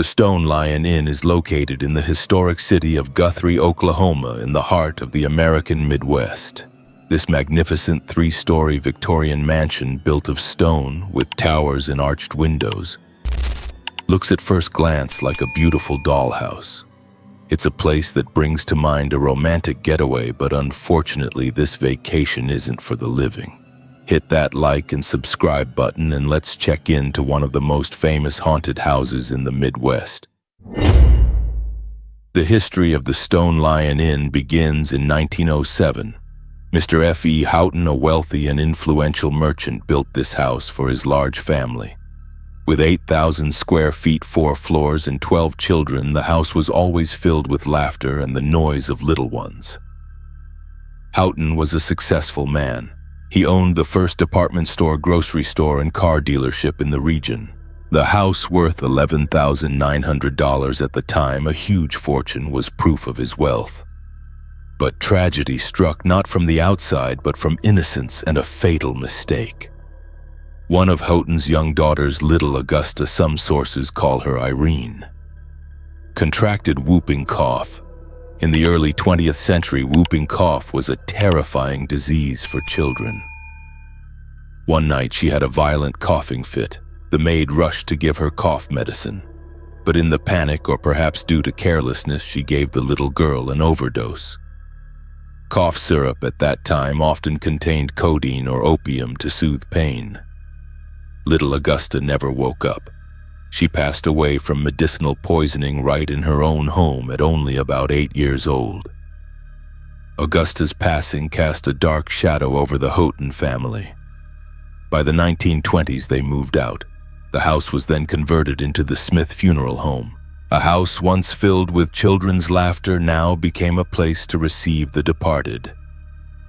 The Stone Lion Inn is located in the historic city of Guthrie, Oklahoma, in the heart of the American Midwest. This magnificent three-story Victorian mansion built of stone with towers and arched windows looks at first glance like a beautiful dollhouse. It's a place that brings to mind a romantic getaway, but unfortunately this vacation isn't for the living. Hit that like and subscribe button and let's check into one of the most famous haunted houses in the Midwest. The history of the Stone Lion Inn begins in 1907. Mr. F.E. Houghton, a wealthy and influential merchant, built this house for his large family. With 8,000 square feet, 4 floors, and 12 children, the house was always filled with laughter and the noise of little ones. Houghton was a successful man. He owned the first department store, grocery store, and car dealership in the region. The house, worth $11,900 at the time, a huge fortune, was proof of his wealth. But tragedy struck not from the outside, but from innocence and a fatal mistake. One of Houghton's young daughters, little Augusta, some sources call her Irene, contracted whooping cough. In the early 20th century, whooping cough was a terrifying disease for children. One night she had a violent coughing fit. The maid rushed to give her cough medicine, but in the panic, or perhaps due to carelessness, she gave the little girl an overdose. Cough syrup at that time often contained codeine or opium to soothe pain. Little Augusta never woke up. She passed away from medicinal poisoning right in her own home at only about 8 years old. Augusta's passing cast a dark shadow over the Houghton family. By the 1920s, they moved out. The house was then converted into the Smith Funeral Home. A house once filled with children's laughter now became a place to receive the departed.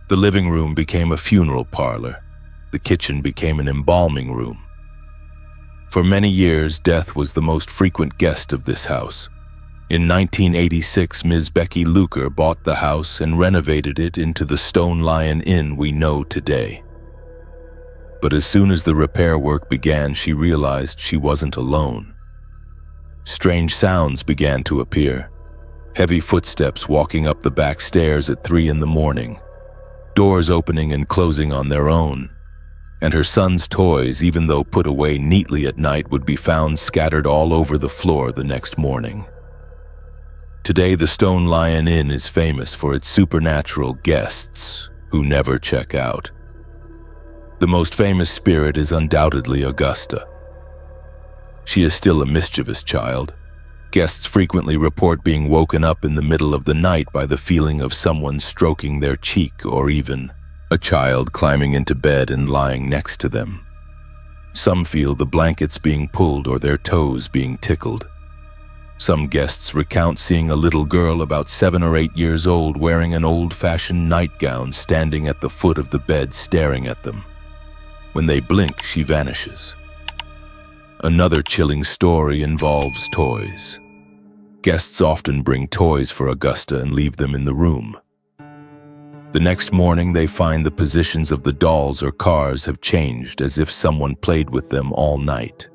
The living room became a funeral parlor. The kitchen became an embalming room. For many years, death was the most frequent guest of this house. In 1986, Ms. Becky Luker bought the house and renovated it into the Stone Lion Inn we know today. But as soon as the repair work began, she realized she wasn't alone. Strange sounds began to appear. Heavy footsteps walking up the back stairs at 3 in the morning. Doors opening and closing on their own. And her son's toys, even though put away neatly at night, would be found scattered all over the floor the next morning. Today, the Stone Lion Inn is famous for its supernatural guests who never check out. The most famous spirit is undoubtedly Augusta. She is still a mischievous child. Guests frequently report being woken up in the middle of the night by the feeling of someone stroking their cheek, or even a child climbing into bed and lying next to them. Some feel the blankets being pulled or their toes being tickled. Some guests recount seeing a little girl about 7 or 8 years old wearing an old-fashioned nightgown standing at the foot of the bed staring at them. When they blink, she vanishes. Another chilling story involves toys. Guests often bring toys for Augusta and leave them in the room. The next morning, they find the positions of the dolls or cars have changed, as if someone played with them all night.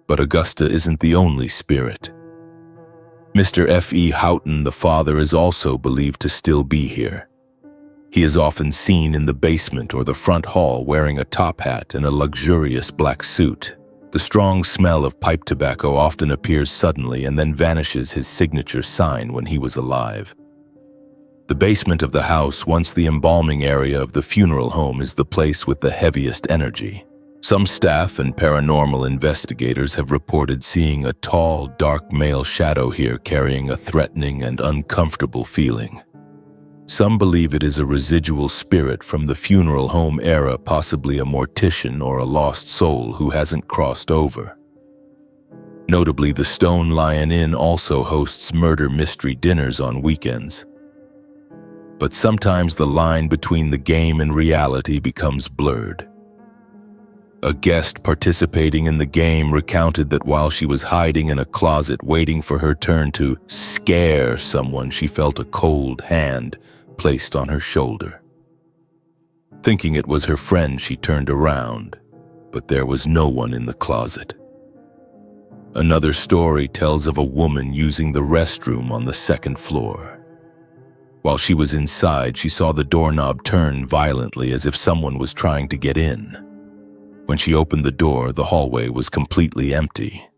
But Augusta isn't the only spirit. Mr. F.E. Houghton, the father, is also believed to still be here. He is often seen in the basement or the front hall wearing a top hat and a luxurious black suit. The strong smell of pipe tobacco often appears suddenly and then vanishes, his signature sign when he was alive. The basement of the house, once the embalming area of the funeral home, is the place with the heaviest energy. Some staff and paranormal investigators have reported seeing a tall, dark male shadow here carrying a threatening and uncomfortable feeling. Some believe it is a residual spirit from the funeral home era, possibly a mortician or a lost soul who hasn't crossed over. Notably, the Stone Lion Inn also hosts murder mystery dinners on weekends. But sometimes the line between the game and reality becomes blurred. A guest participating in the game recounted that while she was hiding in a closet waiting for her turn to scare someone, she felt a cold hand placed on her shoulder. Thinking it was her friend, she turned around, but there was no one in the closet. Another story tells of a woman using the restroom on the second floor. While she was inside, she saw the doorknob turn violently as if someone was trying to get in. When she opened the door, the hallway was completely empty.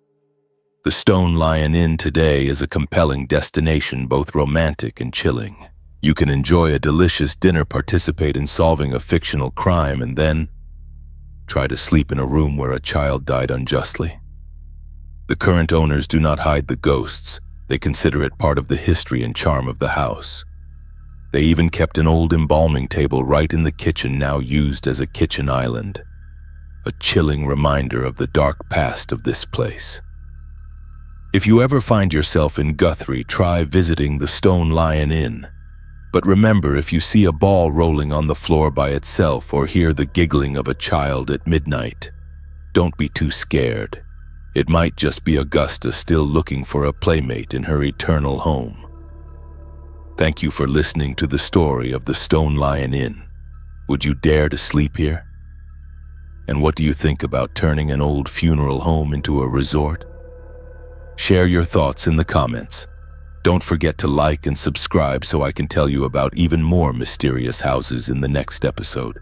The Stone Lion Inn today is a compelling destination, both romantic and chilling. You can enjoy a delicious dinner, participate in solving a fictional crime, and then try to sleep in a room where a child died unjustly. The current owners do not hide the ghosts. They consider it part of the history and charm of the house. They even kept an old embalming table right in the kitchen, now used as a kitchen island. A chilling reminder of the dark past of this place. If you ever find yourself in Guthrie, try visiting the Stone Lion Inn. But remember, if you see a ball rolling on the floor by itself or hear the giggling of a child at midnight, don't be too scared. It might just be Augusta still looking for a playmate in her eternal home. Thank you for listening to the story of the Stone Lion Inn. Would you dare to sleep here? And what do you think about turning an old funeral home into a resort? Share your thoughts in the comments. Don't forget to like and subscribe so I can tell you about even more mysterious houses in the next episode.